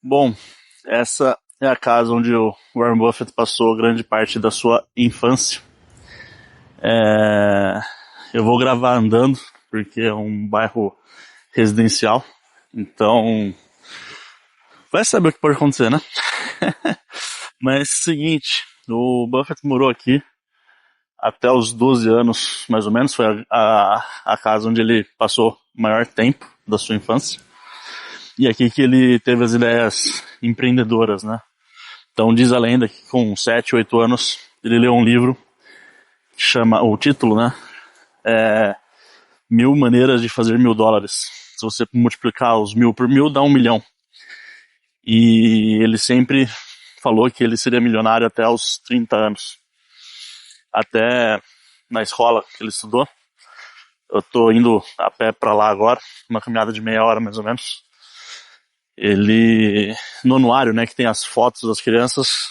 Bom, essa é a casa onde o Warren Buffett passou grande parte da sua infância. Eu vou gravar andando, porque é um bairro residencial. Então, vai saber o que pode acontecer, né? Mas, seguinte, o Buffett morou aqui até os 12 anos, mais ou menos. Foi a casa onde ele passou o maior tempo da sua infância. E aqui que ele teve as ideias empreendedoras, né? Então diz a lenda que com 7, 8 anos ele leu um livro que chama, o título, né? É 1000 maneiras de fazer $1000. Se você multiplicar os 1000 por 1000, dá 1 milhão. E ele sempre falou que ele seria milionário até os 30 anos. Até na escola que ele estudou. Eu tô indo a pé pra lá agora, uma caminhada de meia hora mais ou menos. Ele, no anuário, né, que tem as fotos das crianças,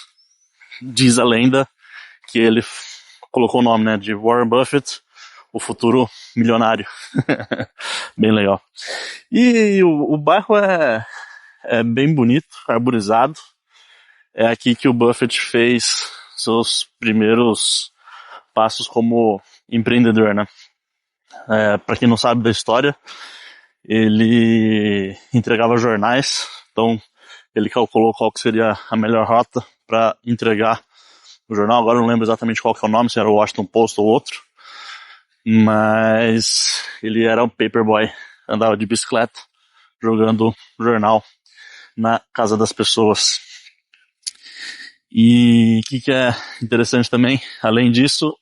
diz a lenda que ele colocou o nome, né, de Warren Buffett, o futuro milionário. Bem legal. E o bairro é bem bonito, arborizado. É aqui que o Buffett fez seus primeiros passos como empreendedor, né? Para quem não sabe da história, ele entregava jornais, então ele calculou qual que seria a melhor rota para entregar o jornal. Agora eu não lembro exatamente qual que é o nome, se era o Washington Post ou outro, mas ele era um paperboy, andava de bicicleta, jogando jornal na casa das pessoas. E o que é interessante também, além disso,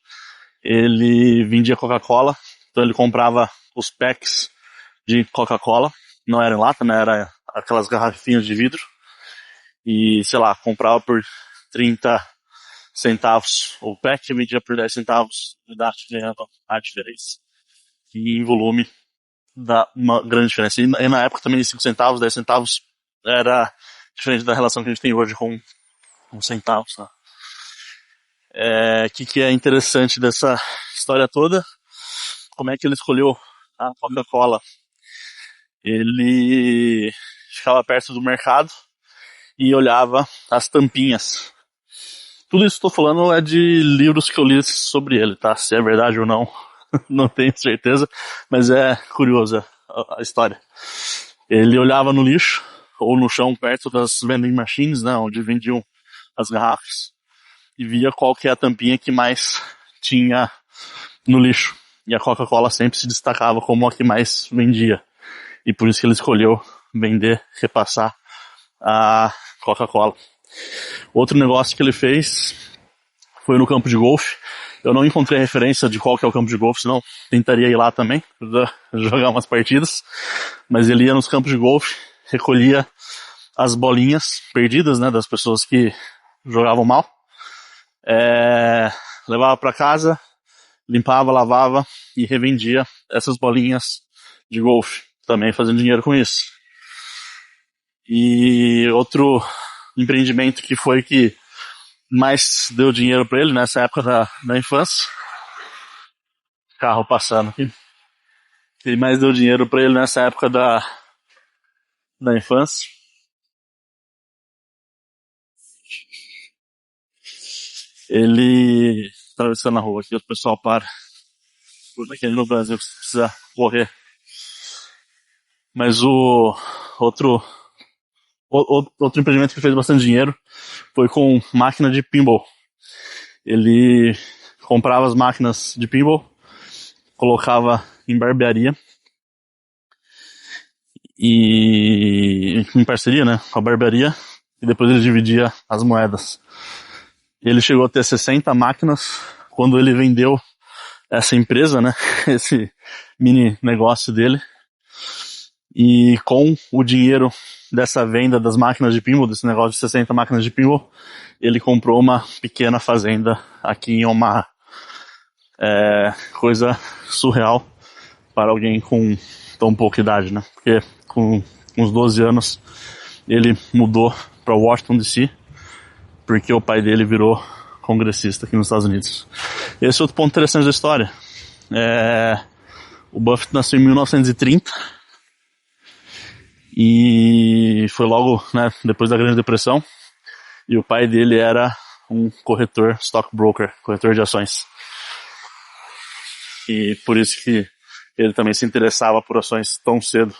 ele vendia Coca-Cola, então ele comprava os packs de Coca-Cola, não era em lata, né, era aquelas garrafinhas de vidro, e sei lá, comprava por 30 centavos o pack, vendia por 10 centavos, ganhando a diferença. E em volume dá uma grande diferença. E na época também 5 centavos, 10 centavos era diferente da relação que a gente tem hoje com centavos. Né? Que é interessante dessa história toda? Como é que ele escolheu a Coca-Cola? Ele ficava perto do mercado e olhava as tampinhas. Tudo isso que estou falando é de livros que eu li sobre ele, tá? Se é verdade ou não, não tenho certeza, mas é curiosa a história. Ele olhava no lixo ou no chão perto das vending machines, né, onde vendiam as garrafas, e via qual que é a tampinha que mais tinha no lixo. E a Coca-Cola sempre se destacava como a que mais vendia. E por isso que ele escolheu vender, repassar a Coca-Cola. Outro negócio que ele fez foi no campo de golfe. Eu não encontrei referência de qual que é o campo de golfe, senão tentaria ir lá também, jogar umas partidas. Mas ele ia nos campos de golfe, recolhia as bolinhas perdidas, né, das pessoas que jogavam mal. Levava para casa, limpava, lavava e revendia essas bolinhas de golfe, também fazendo dinheiro com isso. E outro empreendimento que foi que mais deu dinheiro para ele nessa época da infância, carro passando aqui, que mais deu dinheiro para ele nessa época da infância, ele atravessando na rua aqui, o pessoal para, por aqui no Brasil precisa correr. Mas o outro empreendimento que fez bastante dinheiro foi com máquina de pinball. Ele comprava as máquinas de pinball, colocava em barbearia e em parceria, né, com a barbearia, e depois ele dividia as moedas. Ele chegou a ter 60 máquinas quando ele vendeu essa empresa, né, esse mini negócio dele. E com o dinheiro dessa venda das máquinas de pinball, desse negócio de 60 máquinas de pinball, ele comprou uma pequena fazenda aqui em Omaha. Coisa surreal para alguém com tão pouca idade, né? Porque com uns 12 anos ele mudou para Washington DC, porque o pai dele virou congressista aqui nos Estados Unidos. Esse é outro ponto interessante da história. O Buffett nasceu em 1930 e E foi logo, né, depois da Grande Depressão. E o pai dele era um corretor, stockbroker, corretor de ações. E por isso que ele também se interessava por ações tão cedo.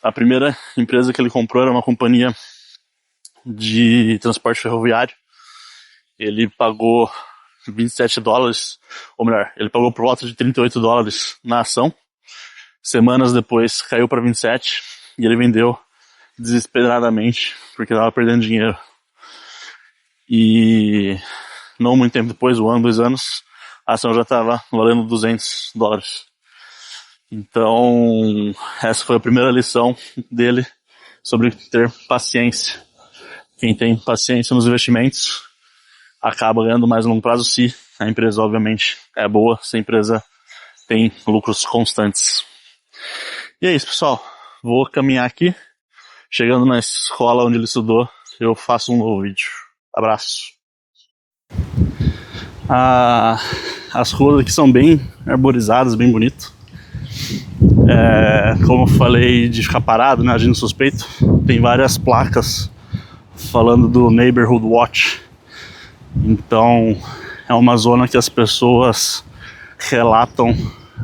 A primeira empresa que ele comprou era uma companhia de transporte ferroviário. Ele pagou $27, ou melhor, ele pagou por volta de $38 na ação. Semanas depois caiu para 27 e ele vendeu desesperadamente porque estava perdendo dinheiro. E não muito tempo depois, 1 ano, 2 anos, a ação já estava valendo $200. Então, essa foi a primeira lição dele sobre ter paciência. Quem tem paciência nos investimentos acaba ganhando mais a longo prazo se a empresa, obviamente, é boa, se a empresa tem lucros constantes. E é isso, pessoal. Vou caminhar aqui. Chegando na escola onde ele estudou, eu faço um novo vídeo. Abraço. As ruas aqui são bem arborizadas, bem bonito. Como eu falei de ficar parado, né, agindo suspeito, tem várias placas falando do Neighborhood Watch. Então é uma zona que as pessoas relatam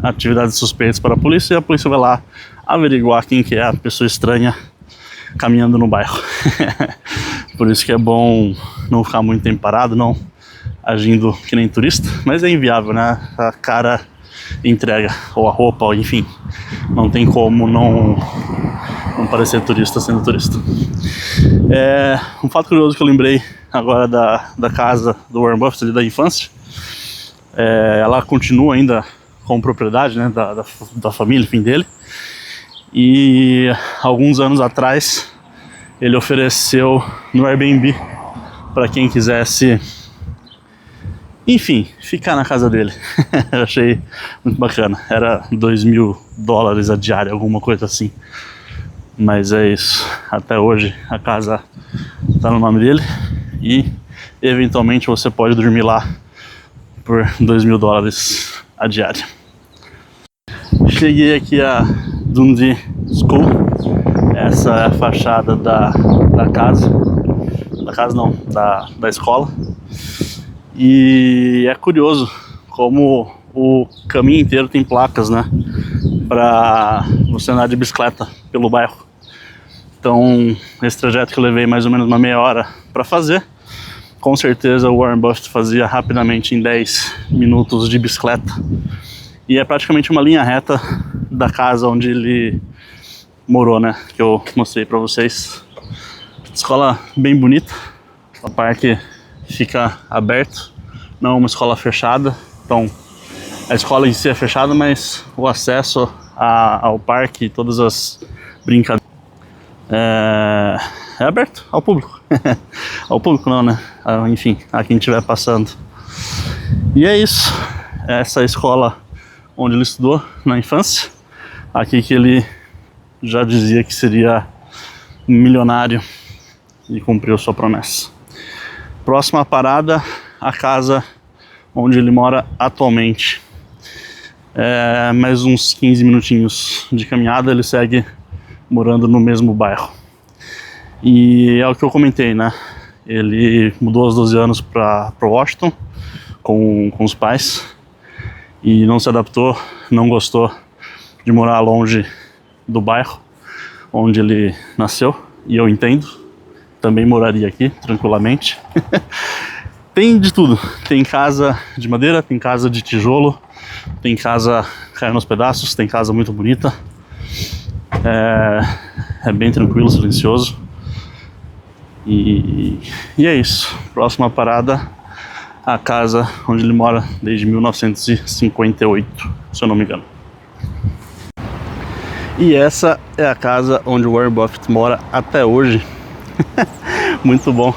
atividades suspeitas para a polícia e a polícia vai lá averiguar quem que é a pessoa estranha caminhando no bairro. Por isso que é bom não ficar muito tempo parado, não agindo que nem turista, mas é inviável, né? A cara entrega, ou a roupa, ou enfim, não tem como não parecer turista sendo turista. Um fato curioso que eu lembrei agora da casa do Warren Buffett ali da infância, ela continua ainda com propriedade, né, da família, enfim, dele. E alguns anos atrás ele ofereceu no Airbnb para quem quisesse, enfim, ficar na casa dele. Eu achei muito bacana. Era $2.000 a diária, alguma coisa assim. Mas é isso. Até hoje a casa está no nome dele e eventualmente você pode dormir lá por $2.000 a diária. Cheguei aqui a Dundee School. Essa é a fachada da casa. Da casa não, da escola. E é curioso como o caminho inteiro tem placas, né, para você andar de bicicleta pelo bairro. Então, esse trajeto que eu levei mais ou menos uma meia hora para fazer, com certeza o Warren Buffett fazia rapidamente em 10 minutos de bicicleta. E é praticamente uma linha reta da casa onde ele morou, né, que eu mostrei para vocês. Escola bem bonita, o parque fica aberto, não é uma escola fechada, então a escola em si é fechada, mas o acesso ao parque e todas as brincadeiras é aberto ao público. Ao público não, né? Enfim, a quem estiver passando. E é isso, essa é a escola onde ele estudou na infância, aqui que ele já dizia que seria um milionário e cumpriu sua promessa. Próxima parada, a casa onde ele mora atualmente. Mais uns 15 minutinhos de caminhada, ele segue morando no mesmo bairro. E é o que eu comentei, né? Ele mudou aos 12 anos para Washington com os pais e não se adaptou, não gostou de morar longe do bairro onde ele nasceu, e eu entendo, também moraria aqui tranquilamente. Tem de tudo, tem casa de madeira, tem casa de tijolo, tem casa caindo aos pedaços, tem casa muito bonita, é bem tranquilo, silencioso, e é isso. Próxima parada, a casa onde ele mora desde 1958, se eu não me engano. E essa é a casa onde o Warren Buffett mora até hoje. Muito bom.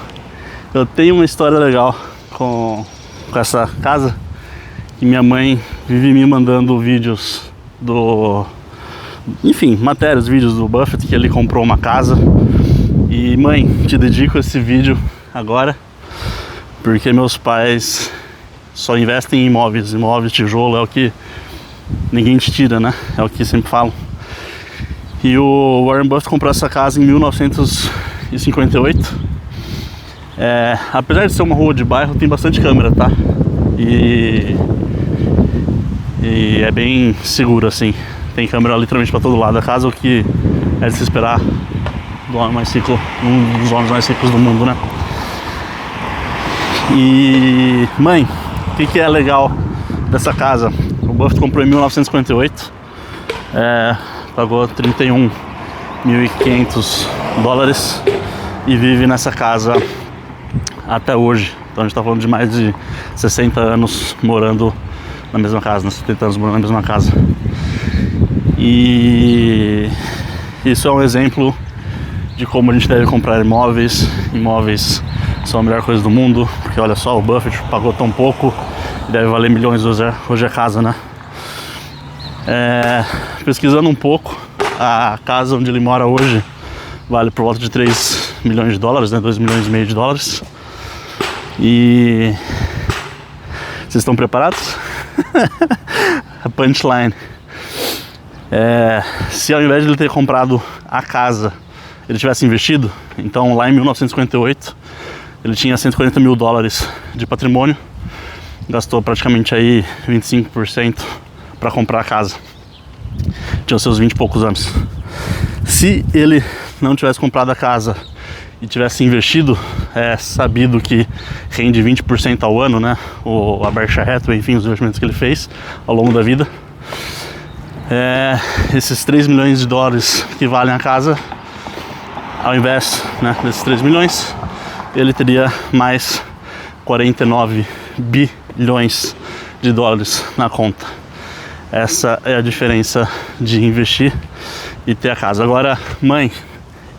Eu tenho uma história legal com essa casa, que minha mãe vive me mandando vídeos enfim, matérias, vídeos do Buffett, que ele comprou uma casa. E mãe, te dedico esse vídeo agora, porque meus pais só investem em imóveis, tijolo é o que ninguém te tira, né? É o que sempre falam. E o Warren Buffett comprou essa casa em 1958. Apesar de ser uma rua de bairro, tem bastante câmera, tá? E é bem seguro, assim. Tem câmera literalmente para todo lado da casa, o que é de se esperar do homem mais rico, um dos homens mais ricos do mundo, né? E, mãe, o que é legal dessa casa? O Buffett comprou em 1958, pagou $31.500 e vive nessa casa até hoje. Então a gente tá falando de mais de 60 anos morando na mesma casa, né? 70 anos morando na mesma casa. E isso é um exemplo de como a gente deve comprar imóveis. Imóveis são a melhor coisa do mundo, porque olha só, o Buffett pagou tão pouco e deve valer milhões hoje a casa, né? Pesquisando um pouco, a casa onde ele mora hoje vale por volta de $3 milhões, né? $2,5 milhões. E vocês estão preparados? A punchline. Se ao invés de ele ter comprado a casa, ele tivesse investido, então lá em 1958 ele tinha $140 mil de patrimônio, gastou praticamente aí 25% para comprar a casa. Tinha os seus 20 e poucos anos. Se ele não tivesse comprado a casa e tivesse investido, é sabido que rende 20% ao ano, né? A Berkshire Hathaway, enfim, os investimentos que ele fez ao longo da vida. Esses $3 milhões que valem a casa, ao invés, né, desses 3 milhões, ele teria mais 49 bilhões de dólares na conta. Essa é a diferença de investir e ter a casa. Agora, mãe,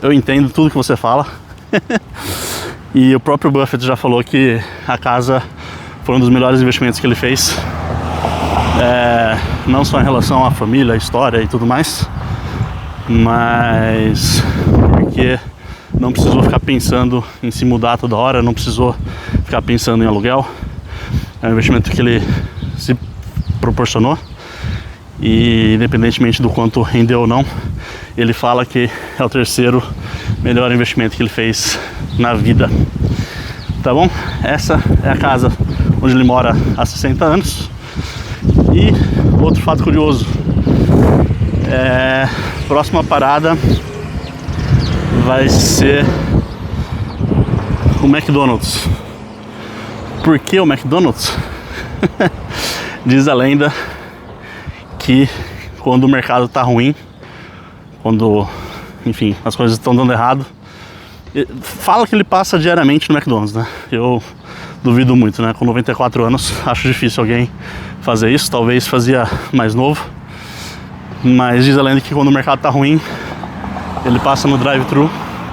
eu entendo tudo que você fala. E o próprio Buffett já falou que a casa foi um dos melhores investimentos que ele fez. Não só em relação à família, à história e tudo mais, mas porque não precisou ficar pensando em se mudar toda hora, não precisou ficar pensando em aluguel. É um investimento que ele se proporcionou, e independentemente do quanto rendeu ou não, ele fala que é o terceiro melhor investimento que ele fez na vida. Tá bom? Essa é a casa onde ele mora há 60 anos. E outro fato curioso, próxima parada vai ser o McDonald's. Por que o McDonald's? Diz a lenda que quando o mercado tá ruim, quando, enfim, as coisas estão dando errado, fala que ele passa diariamente no McDonald's, né? Eu duvido muito, né? Com 94 anos, acho difícil alguém fazer isso. Talvez fazia mais novo. Mas diz a lenda que quando o mercado tá ruim, ele passa no drive-thru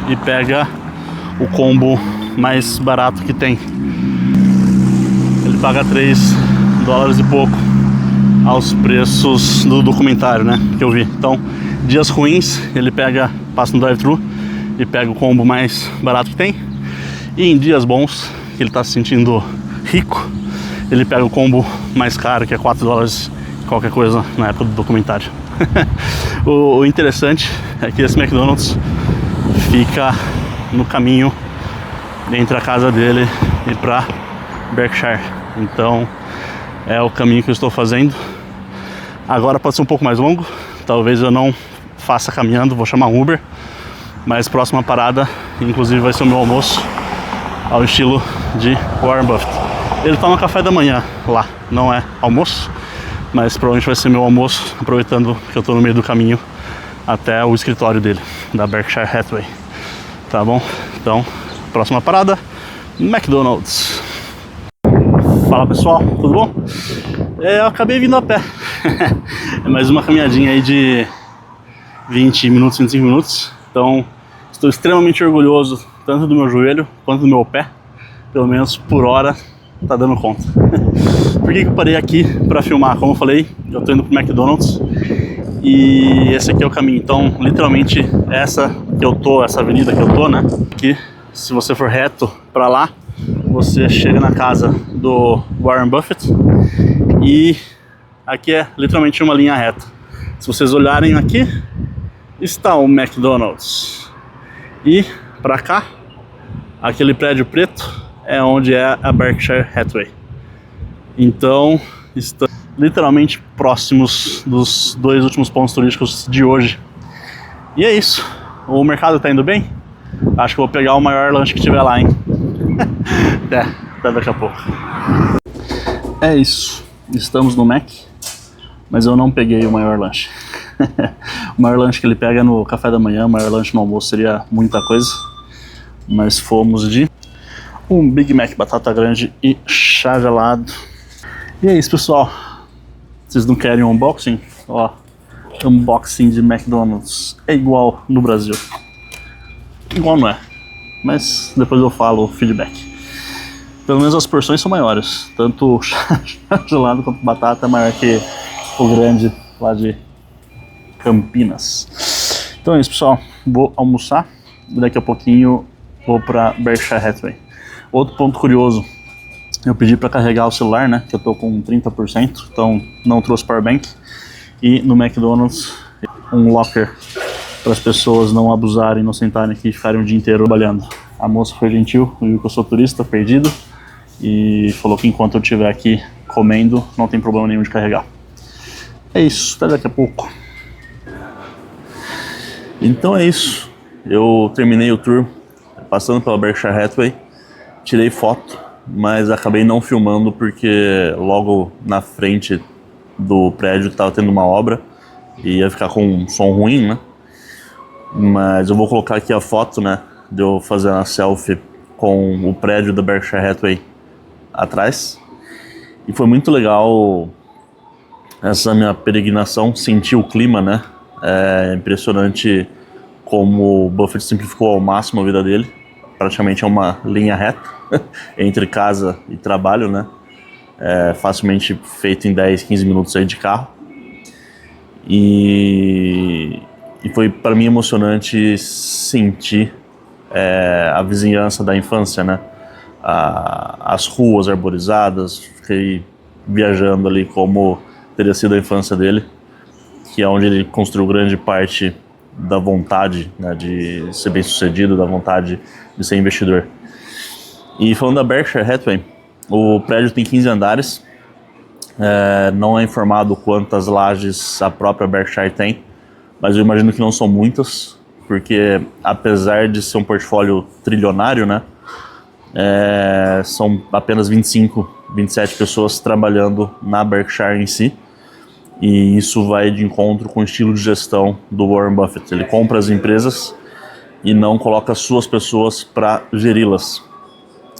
e pega o combo mais barato que tem. Ele paga $3 e pouco aos preços do documentário, né? Que eu vi. Então, dias ruins, ele passa no drive-thru e pega o combo mais barato que tem. E em dias bons, que ele tá se sentindo rico, ele pega o combo mais caro, que é $4 qualquer coisa na época do documentário. O interessante é que esse McDonald's fica no caminho entre a casa dele e pra Berkshire. Então é o caminho que eu estou fazendo. Agora pode ser um pouco mais longo, talvez eu não faça caminhando, vou chamar um Uber. Mas próxima parada, inclusive, vai ser o meu almoço ao estilo de Warren Buffett. Ele toma café da manhã lá, não é almoço, mas provavelmente vai ser meu almoço, aproveitando que eu tô no meio do caminho até o escritório dele, da Berkshire Hathaway. Tá bom? Então, próxima parada, McDonald's. Fala pessoal, tudo bom? Eu acabei vindo a pé. É mais uma caminhadinha aí de 20 minutos, 25 minutos. Então, estou extremamente orgulhoso tanto do meu joelho quanto do meu pé. Pelo menos por hora tá dando conta. Por que eu parei aqui para filmar? Como eu falei, eu tô indo pro McDonald's e esse aqui é o caminho. Então, literalmente, essa avenida que eu tô, né? Aqui, se você for reto para lá, você chega na casa do Warren Buffett e aqui é literalmente uma linha reta. Se vocês olharem aqui, está o McDonald's. E pra cá, aquele prédio preto é onde é a Berkshire Hathaway. Então, estamos literalmente próximos dos dois últimos pontos turísticos de hoje. E é isso. O mercado tá indo bem? Acho que vou pegar o maior lanche que tiver lá, hein? Até daqui a pouco. É isso. Estamos no Mac, mas eu não peguei o maior lanche. O maior lanche que ele pega é no café da manhã, o maior lanche no almoço seria muita coisa. Mas fomos de um Big Mac, batata grande e chá gelado. E é isso, pessoal. Vocês não querem um unboxing? Ó, unboxing de McDonald's é igual no Brasil. Igual não é, mas depois eu falo o feedback. Pelo menos as porções são maiores. Tanto o chá gelado quanto batata é maior que o grande lá de Campinas. Então é isso, pessoal. Vou almoçar e daqui a pouquinho vou pra Berkshire Hathaway. Outro ponto curioso, eu pedi para carregar o celular, né, que eu tô com 30%, então não trouxe powerbank. E no McDonald's, um locker para as pessoas não abusarem, não sentarem aqui e ficarem o dia inteiro trabalhando. A moça foi gentil, viu que eu sou turista, perdido, e falou que enquanto eu estiver aqui comendo, não tem problema nenhum de carregar. É isso, até daqui a pouco. Então é isso, eu terminei o tour passando pela Berkshire Hathaway, tirei foto, mas acabei não filmando porque logo na frente do prédio estava tendo uma obra e ia ficar com um som ruim, né? Mas eu vou colocar aqui a foto, né, de eu fazendo a selfie com o prédio da Berkshire Hathaway atrás. E foi muito legal essa minha peregrinação, sentir o clima, né? É impressionante como o Buffett simplificou ao máximo a vida dele. Praticamente é uma linha reta entre casa e trabalho, né? É facilmente feito em 10, 15 minutos aí de carro. E foi para mim emocionante sentir a vizinhança da infância, né? As ruas arborizadas, fiquei viajando ali como teria sido a infância dele, que é onde ele construiu grande parte da vontade, né, de ser bem sucedido, da vontade de ser investidor. E falando da Berkshire Hathaway, o prédio tem 15 andares, não é informado quantas lajes a própria Berkshire tem, mas eu imagino que não são muitas, porque apesar de ser um portfólio trilionário, né, são apenas 25, 27 pessoas trabalhando na Berkshire em si, e isso vai de encontro com o estilo de gestão do Warren Buffett. Ele compra as empresas e não coloca suas pessoas para geri-las.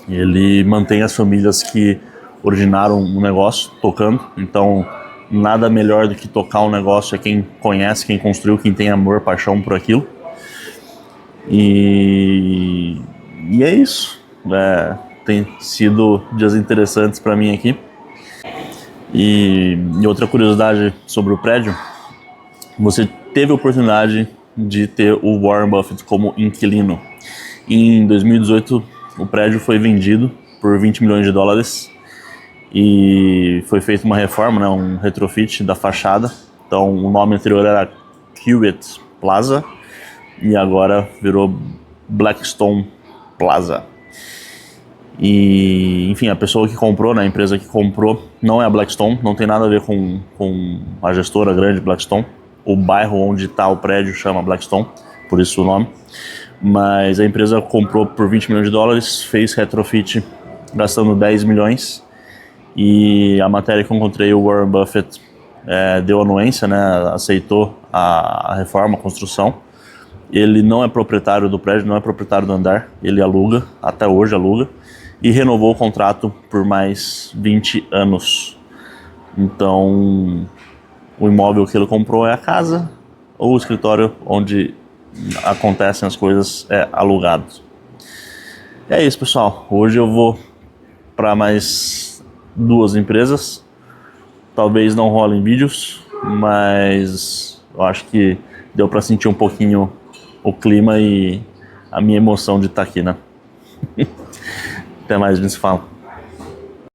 Ele mantém as famílias que originaram o negócio tocando, então nada melhor do que tocar um negócio é quem conhece, quem construiu, quem tem amor, paixão por aquilo. E é isso. Tem sido dias interessantes para mim aqui. E outra curiosidade sobre o prédio, você teve a oportunidade de ter o Warren Buffett como inquilino. Em 2018, o prédio foi vendido por 20 milhões de dólares e foi feita uma reforma, né, um retrofit da fachada. Então o nome anterior era Hewitt Plaza e agora virou Blackstone Plaza. E, enfim, a pessoa que comprou, né, a empresa que comprou, não é a Blackstone, não tem nada a ver com a gestora grande Blackstone. O bairro onde está o prédio chama Blackstone, por isso o nome. Mas a empresa comprou por 20 milhões de dólares, fez retrofit gastando 10 milhões. E a matéria que eu encontrei, o Warren Buffett deu anuência, né, aceitou a reforma, a construção. Ele não é proprietário do prédio, não é proprietário do andar, ele aluga, até hoje aluga. E renovou o contrato por mais 20 anos. Então, o imóvel que ele comprou é a casa, ou o escritório onde acontecem as coisas é alugado. É isso, pessoal. Hoje eu vou para mais 2 empresas. Talvez não rolem vídeos, mas eu acho que deu para sentir um pouquinho o clima e a minha emoção de estar aqui, né? Até mais, a gente se fala.